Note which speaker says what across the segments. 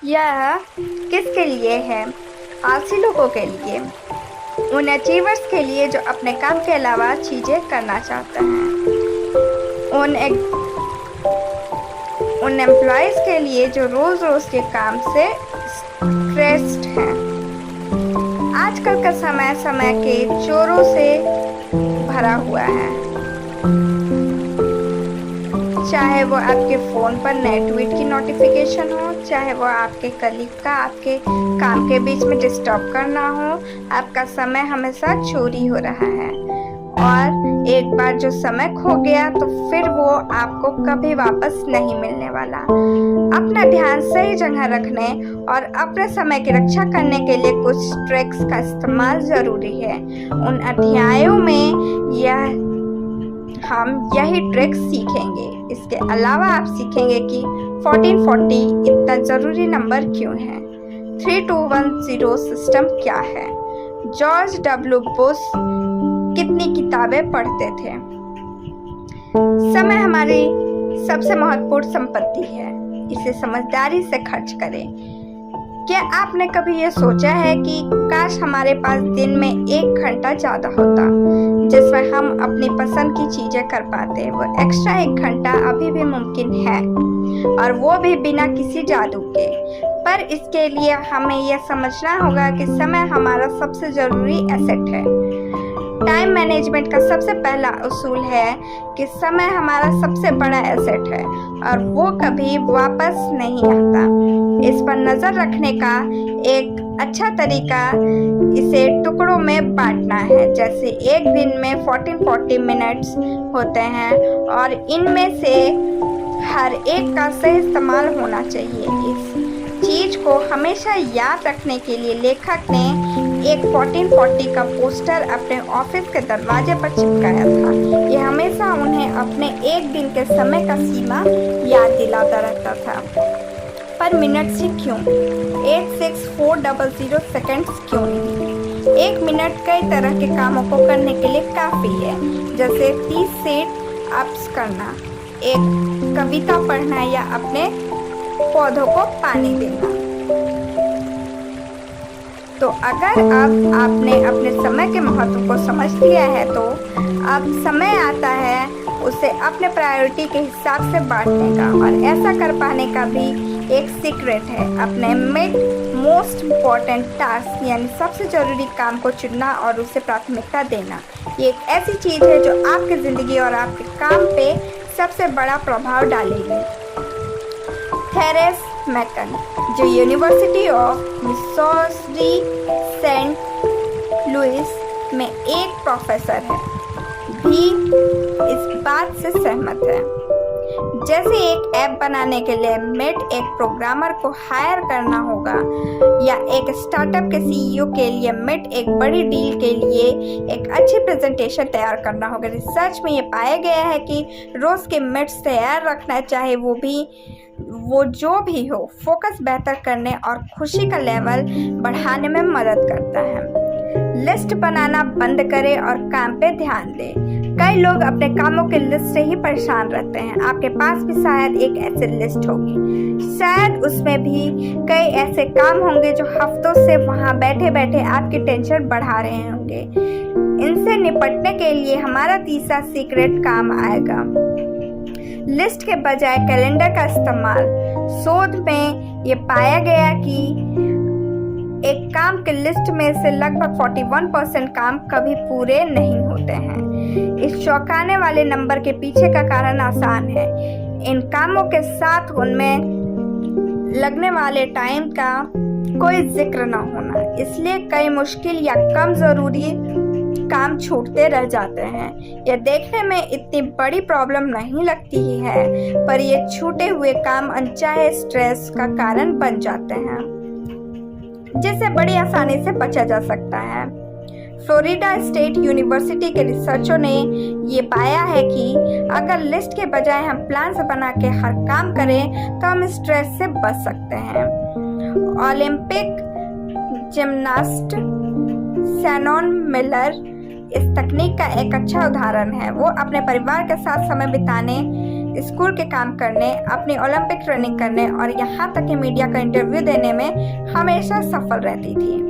Speaker 1: यह किसके लिए है? आलसी लोगों के लिए, उन अचीवर्स के लिए जो अपने काम के अलावा चीज़ें करना चाहते हैं, उन एम्प्लॉयज़ के लिए जो रोज़ रोज़ के काम से स्ट्रेस्ड हैं। आजकल का समय समय के चोरों से भरा हुआ है। चाहे वो आपके फ़ोन पर नए ट्वीट की नोटिफिकेशन हो, चाहे वो आपके कलीग का आपके काम के बीच में डिस्टर्ब करना हो, आपका समय हमेशा चोरी हो रहा है। और एक बार जो समय खो गया तो फिर वो आपको कभी वापस नहीं मिलने वाला। अपना ध्यान सही जगह रखने और अपने समय की रक्षा करने के लिए कुछ ट्रिक्स का इस्तेमाल ज़रूरी है। उन अध्यायों में हम यही ट्रिक्स सीखेंगे। इसके अलावा आप सीखेंगे कि 1440 इतना ज़रूरी नंबर क्यों है, 3210 सिस्टम क्या है, जॉर्ज डब्ल्यू बुश कितनी किताबें पढ़ते थे। समय हमारी सबसे महत्वपूर्ण संपत्ति है, इसे समझदारी से खर्च करें। क्या आपने कभी ये सोचा है कि काश हमारे पास दिन में 1 घंटा ज़्यादा होता जिसमें हम अपनी पसंद की चीज़ें कर पाते? वो एक्स्ट्रा 1 घंटा अभी भी मुमकिन है, और वो भी बिना किसी जादू के। पर इसके लिए हमें यह समझना होगा कि समय हमारा सबसे ज़रूरी एसेट है। टाइम मैनेजमेंट का सबसे पहला उसूल है कि समय हमारा सबसे बड़ा एसेट है और वो कभी वापस नहीं आता। इस पर नज़र रखने का एक अच्छा तरीका इसे टुकड़ों में बांटना है। जैसे एक दिन में 1440 मिनट्स होते हैं और इनमें से हर एक का सही इस्तेमाल होना चाहिए। इस चीज़ को हमेशा याद रखने के लिए लेखक ने एक 1440 का पोस्टर अपने ऑफिस के दरवाजे पर चिपकाया था। यह हमेशा उन्हें अपने एक दिन के समय का सीमा याद दिलाता रहता था। पर मिनट्स ही क्यों? 86400 सेकंड्स क्यों नहीं? 1 मिनट कई तरह के कामों को करने के लिए काफ़ी है, जैसे 30 सेट अप्स करना, एक कविता पढ़ना या अपने पौधों को पानी देना। तो अगर अब आपने अपने समय के महत्व को समझ लिया है तो अब समय आता है उसे अपने प्रायोरिटी के हिसाब से बांटने का, और ऐसा कर पाने का भी एक सीक्रेट है। अपने मोस्ट इम्पॉर्टेंट टास्क यानी सबसे ज़रूरी काम को चुनना और उसे प्राथमिकता देना। ये एक ऐसी चीज़ है जो आपकी ज़िंदगी और आपके काम पे सबसे बड़ा प्रभाव डालेगी। थेरेस मैकन, जो university of Missouri Saint Louis में एक प्रोफेसर है, भी इस बात से सहमत है। जैसे एक ऐप बनाने के लिए एक प्रोग्रामर को हायर करना होगा या एक स्टार्टअप के सीईओ के लिए एक बड़ी डील के लिए एक अच्छी प्रेजेंटेशन तैयार करना होगा। रिसर्च में ये पाया गया है कि रोज़ के मिनट्स तैयार रखना, चाहे वो जो भी हो, फोकस बेहतर करने और खुशी का लेवल बढ़ाने में मदद करता है। लिस्ट बनाना बंद करें और काम पे ध्यान दें। कई लोग अपने कामों की लिस्ट से ही परेशान रहते हैं। आपके पास भी शायद एक ऐसी लिस्ट होगी, शायद उसमें भी कई ऐसे काम होंगे जो हफ्तों से वहां बैठे बैठे आपकी टेंशन बढ़ा रहे होंगे। इनसे निपटने के लिए हमारा तीसरा सीक्रेट काम आएगा, लिस्ट के बजाय कैलेंडर का इस्तेमाल। शोध में ये पाया गया कि एक काम की लिस्ट में से लगभग 41% काम कभी पूरे नहीं होते हैं। इस चौंकाने वाले नंबर के पीछे का कारण आसान है। इन कामों के साथ उनमें लगने वाले टाइम का कोई जिक्र न होना, इसलिए कई मुश्किल या कम ज़रूरी काम छूटते रह जाते हैं। यह देखने में इतनी बड़ी प्रॉब्लम नहीं लगती है, पर ये छूटे हुए काम अनचाहे स्ट्रेस का कारण बन जाते हैं, जिससे बड़ी आसानी से बचा जा सकता है। फ्लोरिडा स्टेट यूनिवर्सिटी के रिसर्चरों ने ये पाया है कि अगर लिस्ट के बजाय हम प्लान्स बना के हर काम करें तो हम स्ट्रेस से बच सकते हैं। ओलंपिक जिम्नास्ट शैनॉन मिलर इस तकनीक का एक अच्छा उदाहरण है। वो अपने परिवार के साथ समय बिताने स्कूल के काम करने, अपनी ओलंपिक ट्रेनिंग करने और यहाँ तक कि मीडिया का इंटरव्यू देने में हमेशा सफल रहती थी,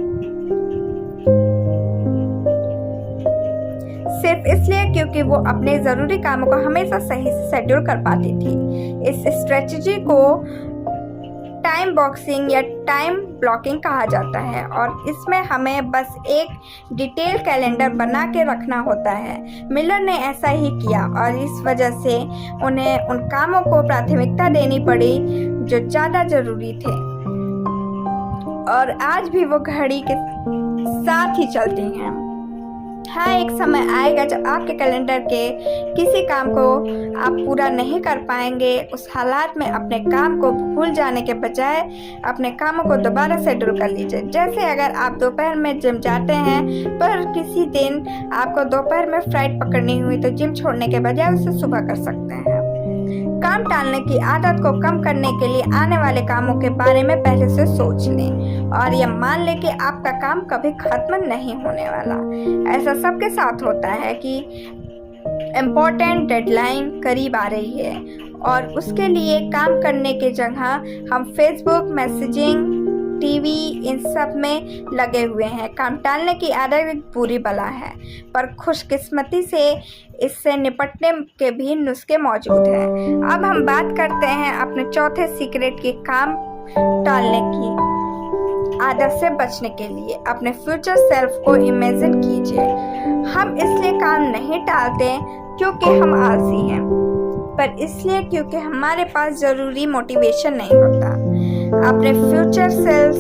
Speaker 1: सिर्फ इसलिए क्योंकि वो अपने ज़रूरी कामों को हमेशा सही से शेड्यूल कर पाती थी। इस स्ट्रेटजी को टाइम बॉक्सिंग या टाइम ब्लॉकिंग कहा जाता है और इसमें हमें बस एक डिटेल कैलेंडर बना के रखना होता है। मिलर ने ऐसा ही किया और इस वजह से उन्हें उन कामों को प्राथमिकता देनी पड़ी जो ज़्यादा ज़रूरी थे और आज भी वो घड़ी के साथ ही चलती हैं। हाँ, एक समय आएगा जब आपके कैलेंडर के किसी काम को आप पूरा नहीं कर पाएंगे। उस हालात में अपने काम को भूल जाने के बजाय अपने कामों को दोबारा शेड्यूल कर लीजिए। जैसे अगर आप दोपहर में जिम जाते हैं पर किसी दिन आपको दोपहर में फ्लाइट पकड़नी हुई तो जिम छोड़ने के बजाय उसे सुबह कर सकते हैं। काम टालने की आदत को कम करने के लिए आने वाले कामों के बारे में पहले से सोच लें और यह मान लें कि आपका काम कभी खत्म नहीं होने वाला। ऐसा सबके साथ होता है कि इम्पोर्टेंट डेडलाइन करीब आ रही है और उसके लिए काम करने की जगह हम फेसबुक, मैसेजिंग, टीवी इन सब में लगे हुए हैं। काम टालने की आदत एक बुरी बला है पर खुशकिस्मती से इससे निपटने के भी नुस्खे मौजूद हैं। अब हम बात करते हैं अपने चौथे सीक्रेट की काम टालने की आदत से बचने के लिए। अपने फ्यूचर सेल्फ को इमेजिन कीजिए। हम इसलिए काम नहीं टालते क्योंकि हम आलसी हैं, पर इसलिए क्योंकि हमारे पास ज़रूरी मोटिवेशन नहीं होता। अपने फ्यूचर सेल्फ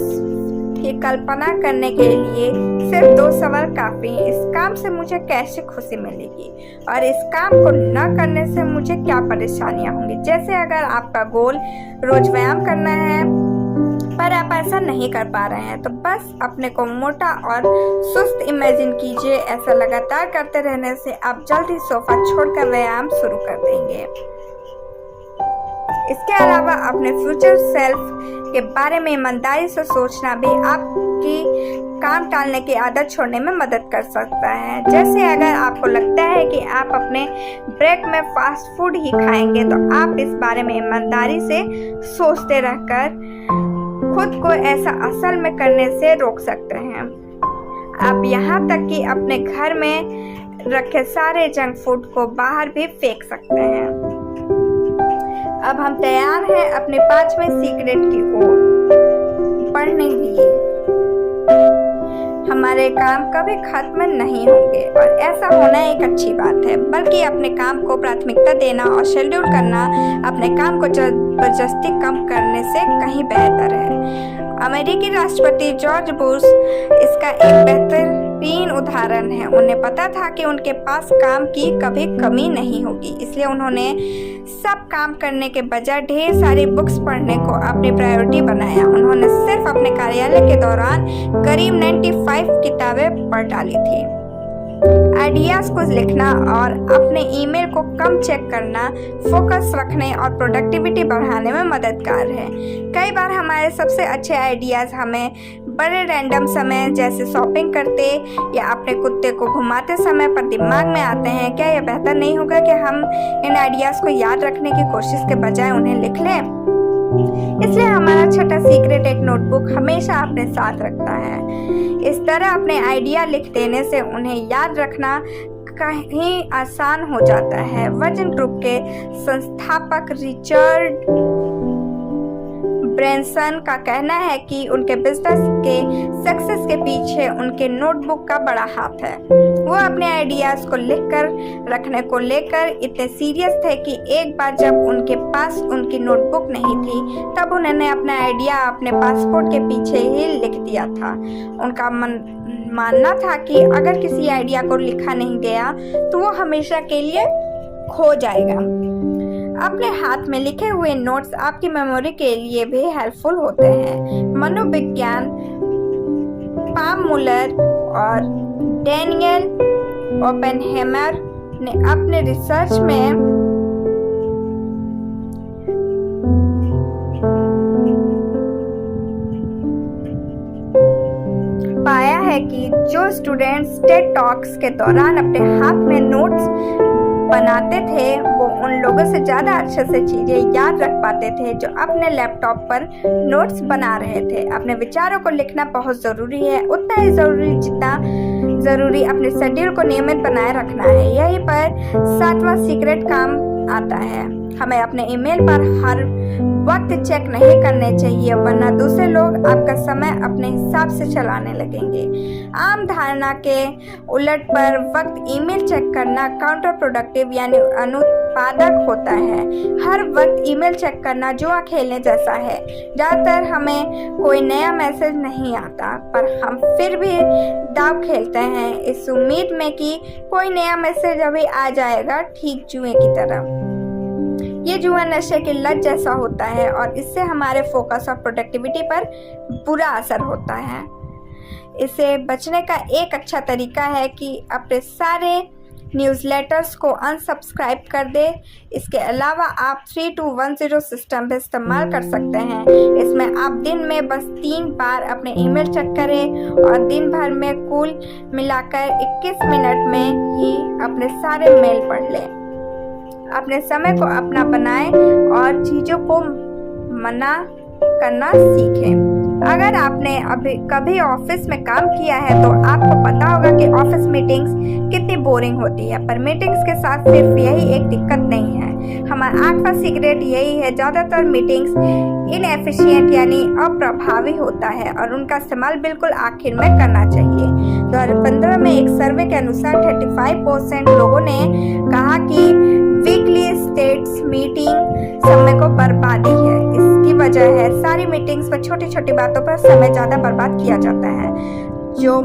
Speaker 1: की कल्पना करने के लिए सिर्फ 2 सवाल काफ़ी हैं। इस काम से मुझे कैसे खुशी मिलेगी और इस काम को न करने से मुझे क्या परेशानियां होंगी। जैसे अगर आपका गोल रोज व्यायाम करना है पर आप ऐसा नहीं कर पा रहे हैं तो बस अपने को मोटा और सुस्त इमेजिन कीजिए। ऐसा लगातार करते रहने से आप जल्द ही सोफा छोड़कर व्यायाम शुरू कर देंगे। इसके अलावा अपने फ्यूचर सेल्फ के बारे में ईमानदारी से सोचना भी आपकी काम टालने की आदत छोड़ने में मदद कर सकता है। जैसे अगर आपको लगता है कि आप अपने ब्रेक में फास्ट फूड ही खाएंगे तो आप इस बारे में ईमानदारी से सोचते रहकर खुद को ऐसा असल में करने से रोक सकते हैं। आप यहाँ तक कि अपने घर में रखे सारे जंक फूड को बाहर भी फेंक सकते हैं। अब हम तैयार हैं अपने 5वें सीक्रेट की ओर बढ़ने के लिए। हमारे काम कभी खत्म नहीं होंगे और ऐसा होना एक अच्छी बात है, बल्कि अपने काम को प्राथमिकता देना और शेड्यूल करना अपने काम को जबरदस्ती कम करने से कहीं बेहतर है। अमेरिकी राष्ट्रपति जॉर्ज बुश इसका एक बेहतरीन उदाहरण है। उन्हें पता था कि उनके पास काम की कभी कमी नहीं होगी, इसलिए उन्होंने सब काम करने के बजाय ढेर सारी बुक्स पढ़ने को अपनी प्रायोरिटी बनाया। उन्होंने सिर्फ अपने कार्यालय के दौरान करीब 95 किताबें पढ़ डाली थी। आइडियाज़ को लिखना और अपने ईमेल को कम चेक करना फोकस रखने और प्रोडक्टिविटी बढ़ाने में मददगार है। कई बार हमारे सबसे अच्छे आइडियाज़ हमें बड़े रैंडम समय जैसे शॉपिंग करते या अपने कुत्ते को घुमाते समय पर दिमाग में आते हैं। क्या यह बेहतर नहीं होगा कि हम इन आइडियाज़ को याद रखने की कोशिश के बजाय उन्हें लिख लें? इसलिए हमारा छठा सीक्रेट एक नोटबुक हमेशा अपने साथ रखता है। इस तरह अपने आइडिया लिख देने से उन्हें याद रखना कहीं आसान हो जाता है। वर्जिन ग्रुप के संस्थापक रिचर्ड ब्रैंसन का कहना है कि उनके बिजनेस के सक्सेस के पीछे उनके नोटबुक का बड़ा हाथ है। वो अपने आइडियाज़ को लिखकर रखने को लेकर इतने सीरियस थे कि एक बार जब उनके पास उनकी नोटबुक नहीं थी तब उन्होंने अपना आइडिया अपने पासपोर्ट के पीछे ही लिख दिया था। उनका मानना था कि अगर किसी आइडिया को लिखा नहीं गया तो वो हमेशा के लिए खो जाएगा। अपने हाथ में लिखे हुए नोट्स आपकी मेमोरी के लिए भी हेल्पफुल होते हैं। मनोविज्ञान पाम मुलर और डैनियल ओपेनहेमर ने अपने रिसर्च में पाया है कि जो स्टूडेंट्स टेड टॉक्स के दौरान अपने हाथ में नोट्स बनाते थे वो उन उन लोगों से ज़्यादा अच्छे से चीज़ें याद रख पाते थे जो अपने लैपटॉप पर नोट्स बना रहे थे। अपने विचारों को लिखना बहुत ज़रूरी है, उतना ही ज़रूरी जितना ज़रूरी अपने शेड्यूल को नियमित बनाए रखना है। यहीं पर 7वां सीक्रेट काम आता है। हमें अपने ईमेल पर हर वक्त चेक नहीं करने चाहिए, वरना दूसरे लोग आपका समय अपने हिसाब से चलाने लगेंगे। आम धारणा के उलट पर वक्त ईमेल चेक करना काउंटर प्रोडक्टिव यानी अनुत्पादक होता है। हर वक्त ईमेल चेक करना जुआ खेलने जैसा है। ज़्यादातर हमें कोई नया मैसेज नहीं आता, पर हम फिर भी दाव खेलते हैं इस उम्मीद में कि कोई नया मैसेज अभी आ जाएगा, ठीक जुए की तरह। ये जुआ नशे की लत जैसा होता है और इससे हमारे फोकस और प्रोडक्टिविटी पर बुरा असर होता है। इससे बचने का एक अच्छा तरीका है कि अपने सारे न्यूज़लेटर्स को अनसब्सक्राइब कर दे। इसके अलावा आप 3210 सिस्टम भी इस्तेमाल कर सकते हैं। इसमें आप दिन में बस 3 बार अपने ईमेल चेक करें और दिन भर में कुल मिलाकर 21 मिनट में ही अपने सारे मेल पढ़ लें। अपने समय को अपना बनाएं और चीज़ों को मना करना सीखें। अगर आपने अभी कभी ऑफिस में काम किया है तो आपको पता होगा कि ऑफिस मीटिंग्स कितनी बोरिंग होती है, पर मीटिंग्स के साथ सिर्फ यही एक दिक्कत नहीं है। हमारा 8वां सीक्रेट यही है, ज़्यादातर मीटिंग्स इनएफिशिएंट यानी अप्रभावी होता है और उनका इस्तेमाल बिल्कुल आखिर में करना चाहिए। 2015 में एक सर्वे के अनुसार 35% लोगों ने कहा कि वीकली स्टेट्स मीटिंग समय को बर्बादी है। इसकी वजह है सारी मीटिंग्स में छोटी छोटी बातों पर समय ज़्यादा बर्बाद किया जाता है, जो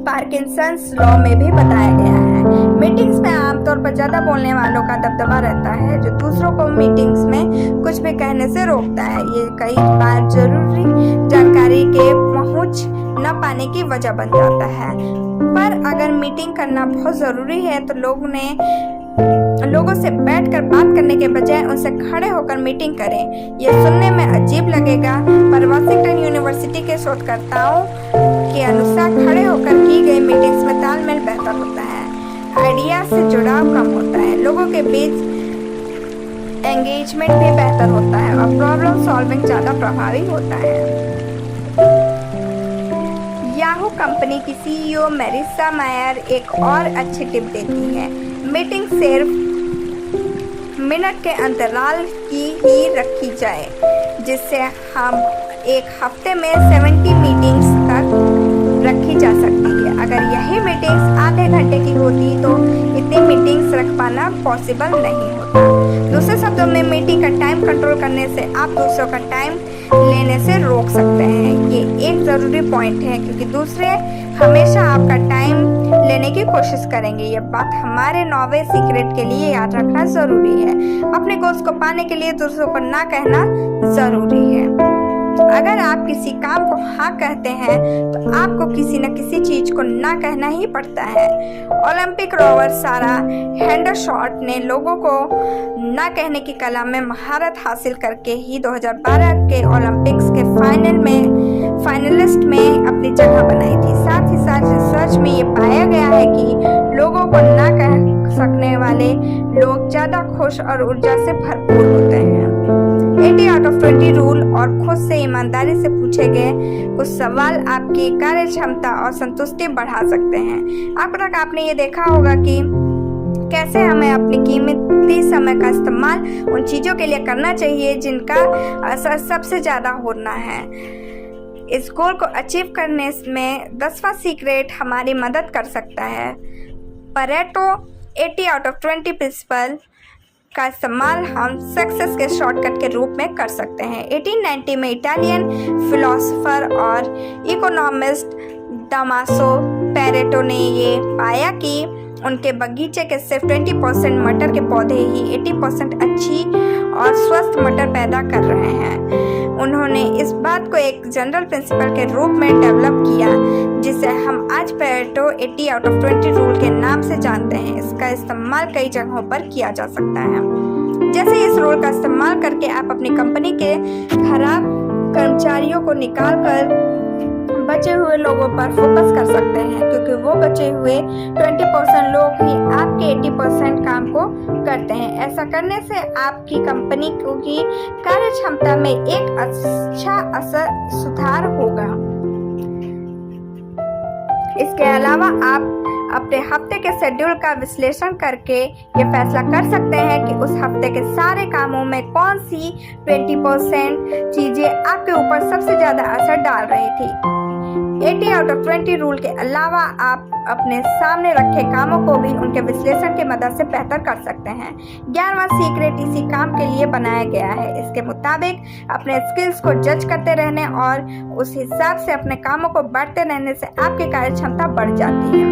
Speaker 1: पार्किंसंस लॉ में भी बताया गया है। मीटिंग्स में आमतौर पर ज़्यादा बोलने वालों का दबदबा रहता है, जो दूसरों को मीटिंग्स में कुछ भी कहने से रोकता है। ये कई बार जरूरी जानकारी के पहुंच न पाने की वजह बन जाता है। पर अगर मीटिंग करना बहुत ज़रूरी है तो लोगों से बैठकर बात करने के बजाय उनसे खड़े होकर मीटिंग करें। यह सुनने में अजीब लगेगा, पर वाशिंगटन यूनिवर्सिटी के शोधकर्ताओं के अनुसार खड़े होकर की गई मीटिंग्स में तालमेल बेहतर होता है, आइडिया से जुड़ाव कम होता है, लोगों के बीच एंगेजमेंट भी बेहतर होता है और प्रॉब्लम सॉल्विंग ज़्यादा प्रभावी होता है। याहू कंपनी की सीईओ मेरिसा मायर एक और अच्छी टिप देती है, मीटिंग सिर्फ मिनट के अंतराल की ही रखी जाए, जिससे हम एक हफ्ते में 70 मीटिंग्स तक रखी जा सकती है। अगर यही मीटिंग्स आधे घंटे की होती तो इतनी मीटिंग्स रख पाना पॉसिबल नहीं होता। दूसरे शब्दों में मीटिंग का टाइम कंट्रोल करने से आप दूसरों का टाइम लेने से रोक सकते हैं। ये एक ज़रूरी पॉइंट है, क्योंकि दूसरे हमेशा आपका टाइम लेने की कोशिश करेंगे। ये बात हमारे 9वें सीक्रेट के लिए याद रखना ज़रूरी है। अपने गोल्स को पाने के लिए दूसरों को ना कहना ज़रूरी है। अगर आप किसी काम को हाँ कहते हैं तो आपको किसी न किसी चीज़ को ना कहना ही पड़ता है। ओलंपिक रोवर सारा हेंडरशॉट ने लोगों को ना कहने की कला में महारत हासिल करके ही 2012 के ओलंपिक्स के फाइनलिस्ट में अपनी जगह बनाई थी। साथ ही साथ रिसर्च में ये पाया गया है कि लोगों को ना कह सकने वाले लोग ज़्यादा खुश और ऊर्जा से भरपूर होते हैं। 80 आउट ऑफ 20 रूल और खुद से ईमानदारी से पूछे गए कुछ सवाल आपकी कार्य क्षमता और संतुष्टि बढ़ा सकते हैं। अब तक आपने ये देखा होगा कि कैसे हमें अपने कीमती समय का इस्तेमाल उन चीज़ों के लिए करना चाहिए जिनका असर सबसे ज़्यादा होना है। इस गोल को अचीव करने में 10वां सीक्रेट हमारी मदद कर सकता है। परेटो 80 आउट ऑफ 20 प्रिंसिपल का इस्तेमाल हम सक्सेस के शॉर्टकट के रूप में कर सकते हैं। 1890 में इटालियन फिलोसोफर और इकोनॉमिस्ट दामासो पेरेटो ने ये पाया कि उनके बगीचे के सिर्फ 20% मटर के पौधे ही 80% अच्छी और स्वस्थ मटर पैदा कर रहे हैं। उन्होंने इस बात को एक जनरल प्रिंसिपल के रूप में डेवलप किया, जिसे हम आज पेरेटो 80 आउट ऑफ 20 रूल के नाम से जानते हैं। इसका इस्तेमाल कई जगहों पर किया जा सकता है। जैसे इस रूल का इस्तेमाल करके आप अपनी कंपनी के खराब कर्मचारियों को निकाल कर बचे हुए लोगों पर फोकस कर सकते हैं, क्योंकि वो बचे हुए 20% लोग ही आपके 80% काम को करते हैं। ऐसा करने से आपकी कंपनी की कार्य क्षमता में एक अच्छा सुधार होगा। इसके अलावा आप अपने हफ्ते के शेड्यूल का विश्लेषण करके ये फैसला कर सकते हैं कि उस हफ्ते के सारे कामों में कौन सी 20% चीजें आपके ऊपर सबसे ज्यादा असर डाल रही थी। 80 out of 20 रूल के अलावा आप अपने सामने रखे कामों को भी उनके विश्लेषण की मदद से बेहतर कर सकते हैं। 11वां सीक्रेट इसी काम के लिए बनाया गया है। इसके मुताबिक अपने स्किल्स को जज करते रहने और उस हिसाब से अपने कामों को बढ़ते रहने से आपकी कार्य क्षमता बढ़ जाती है।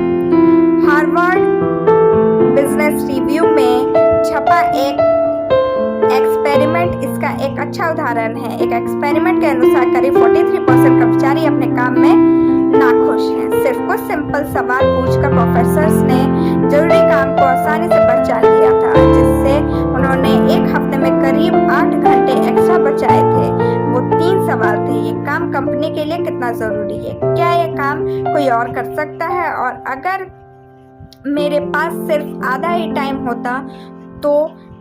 Speaker 1: हार्वर्ड बिजनेस रिव्यू में छपा एक एक्सपेरिमेंट इसका एक अच्छा उदाहरण है। एक एक्सपेरिमेंट के अनुसार करीब 43% कर्मचारी अपने काम में नाखुश हैं। सिर्फ कुछ सिंपल सवाल पूछकर प्रोफेसर्स ने जरूरी काम को आसानी से बचा लिया था, जिससे उन्होंने एक हफ्ते में करीब 8 घंटे एक्स्ट्रा बचाए थे। वो 3 सवाल थे। ये काम कंपनी के लिए कितना जरूरी है? क्या ये काम कोई और कर सकता है? और अगर मेरे पास सिर्फ आधा ही टाइम होता तो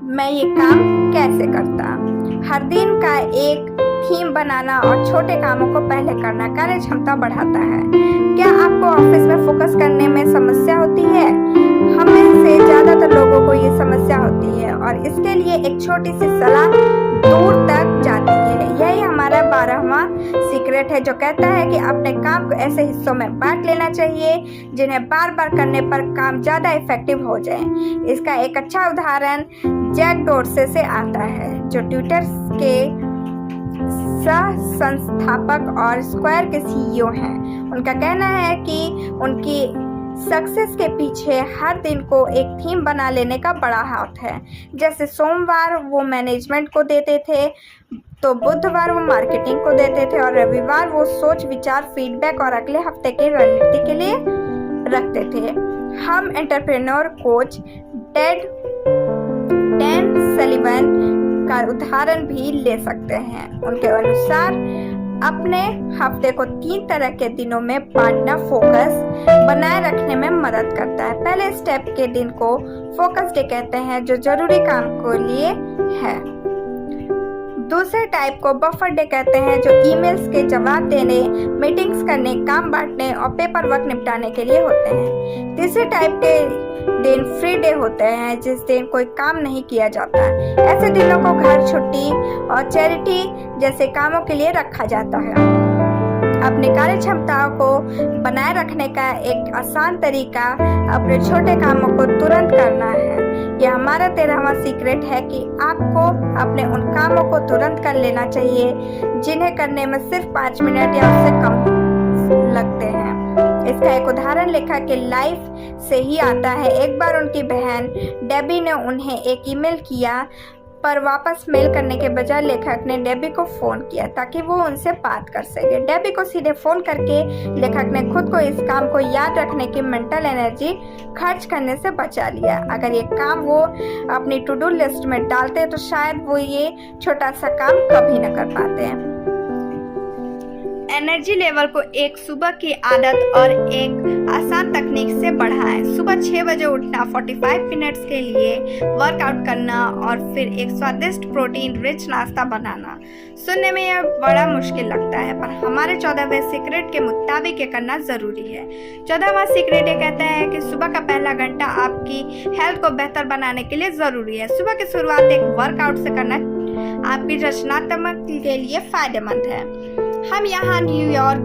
Speaker 1: मैं ये काम कैसे करता? हर दिन का एक थीम बनाना और छोटे कामों को पहले करना कार्य क्षमता बढ़ाता है। क्या आपको ऑफिस में फोकस करने में समस्या होती है? हम में से ज्यादातर लोगों को ये समस्या होती है और इसके लिए एक छोटी सी सलाह दूर तक जाती है। यही हमारा 12वां सीक्रेट है, जो कहता है कि अपने काम को ऐसे हिस्सों में बांट लेना चाहिए जिन्हें बार बार करने पर काम ज्यादा इफेक्टिव हो जाए। इसका एक अच्छा उदाहरण जैक डोर्से से आता है, जो ट्विटर के सह संस्थापक और स्क्वायर के सीईओ हैं। उनका कहना है कि उनकी सक्सेस के पीछे हर दिन को एक थीम बना लेने का बड़ा हाथ है। जैसे सोमवार वो मैनेजमेंट को देते थे, तो बुधवार वो मार्केटिंग को देते थे और रविवार वो सोच विचार फीडबैक और अगले हफ्ते की रणनीति के लिए रखते थे। हम एंटरप्रेन्योर कोच डैन सलीवन का उदाहरण भी ले सकते हैं। उनके अनुसार अपने हफ्ते को 3 तरह के दिनों में बांटना फोकस बनाए रखने में मदद करता है। पहले स्टेप के दिन को फोकस डे कहते हैं, जो जरूरी काम के लिए है। दूसरे टाइप को बफर डे कहते हैं, जो ईमेल्स के जवाब देने, मीटिंग्स करने, काम बांटने और पेपर वर्क निपटाने के लिए होते हैं। तीसरे टाइप के दिन फ्री डे होते हैं, जिस दिन कोई काम नहीं किया जाता। ऐसे दिनों को घर छुट्टी और चैरिटी जैसे कामों के लिए रखा जाता है। अपनी कार्य क्षमताओं को बनाए रखने का एक आसान तरीका अपने छोटे कामों को तुरंत करना है। यह हमारा 13वां सीक्रेट है कि आपको अपने उन कामों को तुरंत कर लेना चाहिए जिन्हें करने में सिर्फ 5 मिनट या उससे कम लगते हैं। इसका एक उदाहरण लेखक के लाइफ से ही आता है। एक बार उनकी बहन डेबी ने उन्हें एक ईमेल किया, पर वापस मेल करने के बजाय लेखक ने डेबी को फोन किया ताकि वो उनसे बात कर सके। डेबी को सीधे फोन करके लेखक ने खुद को इस काम को याद रखने की मेंटल एनर्जी खर्च करने से बचा लिया। अगर ये काम वो अपनी टू डू लिस्ट में डालते तो शायद वो ये छोटा सा काम कभी न कर पाते। एनर्जी लेवल को एक सुबह की आदत और एक आसान तकनीक से बढ़ाएं। सुबह 6 बजे उठना, 45 मिनट्स के लिए वर्कआउट करना और फिर एक स्वादिष्ट प्रोटीन रिच नाश्ता बनाना। सुनने में यह बड़ा मुश्किल लगता है, पर हमारे 14वें सीक्रेट के मुताबिक ये करना जरूरी है। 14वां सीक्रेट ये कहता है कि सुबह का पहला घंटा आपकी हेल्थ को बेहतर बनाने के लिए जरूरी है। सुबह की शुरुआत एक वर्कआउट से करना आपकी रचनात्मक के लिए फायदेमंद है। हम यहाँ न्यूयॉर्क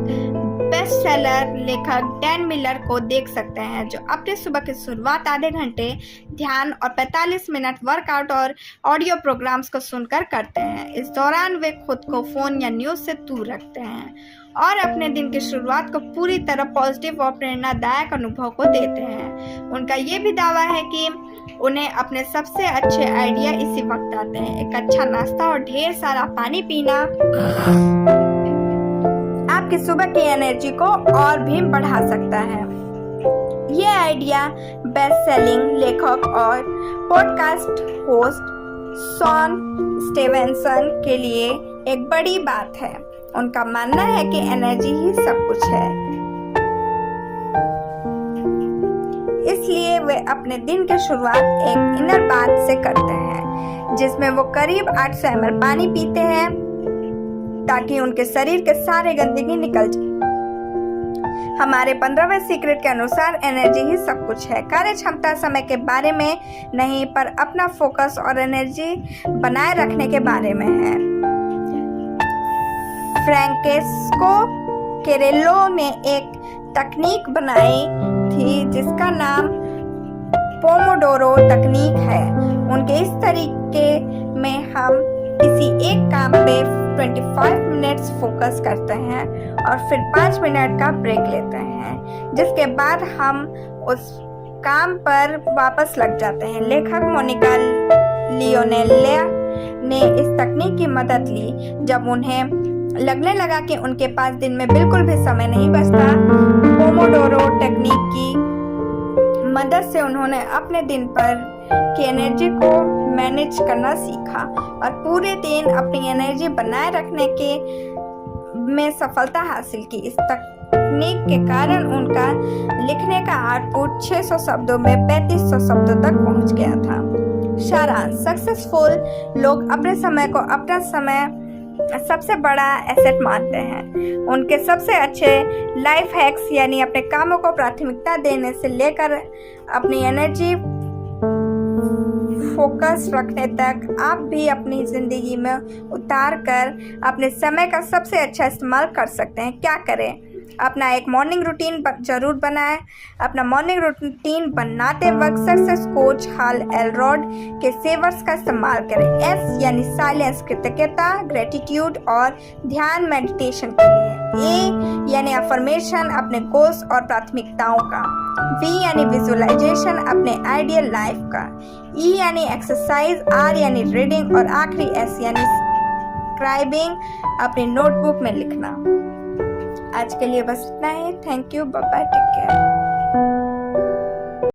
Speaker 1: बेस्ट सेलर लेखक डैन मिलर को देख सकते हैं, जो अपने सुबह की शुरुआत आधे घंटे ध्यान और 45 मिनट वर्कआउट और ऑडियो प्रोग्राम्स को सुनकर करते हैं। इस दौरान वे खुद को फोन या न्यूज से दूर रखते हैं और अपने दिन की शुरुआत को पूरी तरह पॉजिटिव और प्रेरणादायक अनुभव को देते हैं। उनका ये भी दावा है कि उन्हें अपने सबसे अच्छे आइडिया इसी वक्त आते हैं। एक अच्छा नाश्ता और ढेर सारा पानी पीना आपकी सुबह की एनर्जी को और भी बढ़ा सकता है। ये आइडिया बेस्ट सेलिंग लेखक और पॉडकास्ट होस्ट शॉन स्टीवेंसन के लिए एक बड़ी बात है। उनका मानना है कि एनर्जी ही सब कुछ है, इसलिए वे अपने दिन की शुरुआत एक इनर बाथ से करते हैं, जिसमें वो करीब 800 ml पानी पीते हैं ताकि उनके शरीर के सारे गंदगी निकल जाए। हमारे 15वें सीक्रेट के अनुसार एनर्जी ही सब कुछ है। कार्य क्षमता समय के बारे में नहीं, पर अपना फोकस और एनर्जी बनाए रखने के बारे में है। फ्रैंकेस्को केरेलो ने एक तकनीक बनाई थी जिसका नाम पोमोडोरो तकनीक है। उनके इस तरीके में हम किसी एक काम पे 25 मिनट्स फोकस करते हैं और फिर 5 मिनट का ब्रेक लेते हैं, जिसके बाद हम उस काम पर वापस लग जाते हैं। लेखक मोनिका लियोनेला ने इस तकनीक की मदद ली जब उन्हें लगने लगा कि उनके पास दिन में बिल्कुल भी समय नहीं बचता। पोमोडोरो टेक्निक की मदद से उन्होंने अपने दिन पर की एनर्जी को मैनेज करना सीखा और पूरे दिन अपनी एनर्जी बनाए रखने के में सफलता हासिल की। इस तकनीक के कारण उनका लिखने का आउटपुट 600 शब्दों में 3500 शब्दों तक पहुंच गया था। सारांश: सक्सेसफुल लोग अपने समय को अपना समय सबसे बड़ा एसेट मानते हैं। उनके सबसे अच्छे लाइफ हैक्स यानी अपने कामों को प्राथमिकता देने से लेकर अपनी एनर्जी फोकस रखने तक आप भी अपनी ज़िंदगी में उतार कर अपने समय का सबसे अच्छा इस्तेमाल कर सकते हैं। क्या करें? अपना एक मॉर्निंग रूटीन जरूर बनाएं। अपना मॉर्निंग रूटीन बनाते वक्त सक्सेस कोच हल एलरॉड के सेवर्स का इस्तेमाल करें। एस यानी साइलेंस, कृतज्ञता, ग्रेटिट्यूड और ध्यान मेडिटेशन के लिए। ए यानी अफर्मेशन, अपने गोल्स और प्राथमिकताओं का। वी यानी विजुअलाइजेशन, अपने आइडियल लाइफ का। ई यानी एक्सरसाइज, आर यानी रीडिंग और आखिरी एस यानी स्क्राइबिंग, अपनी नोटबुक में लिखना। आज के लिए बस इतना ही। Thank you, bye bye, take care.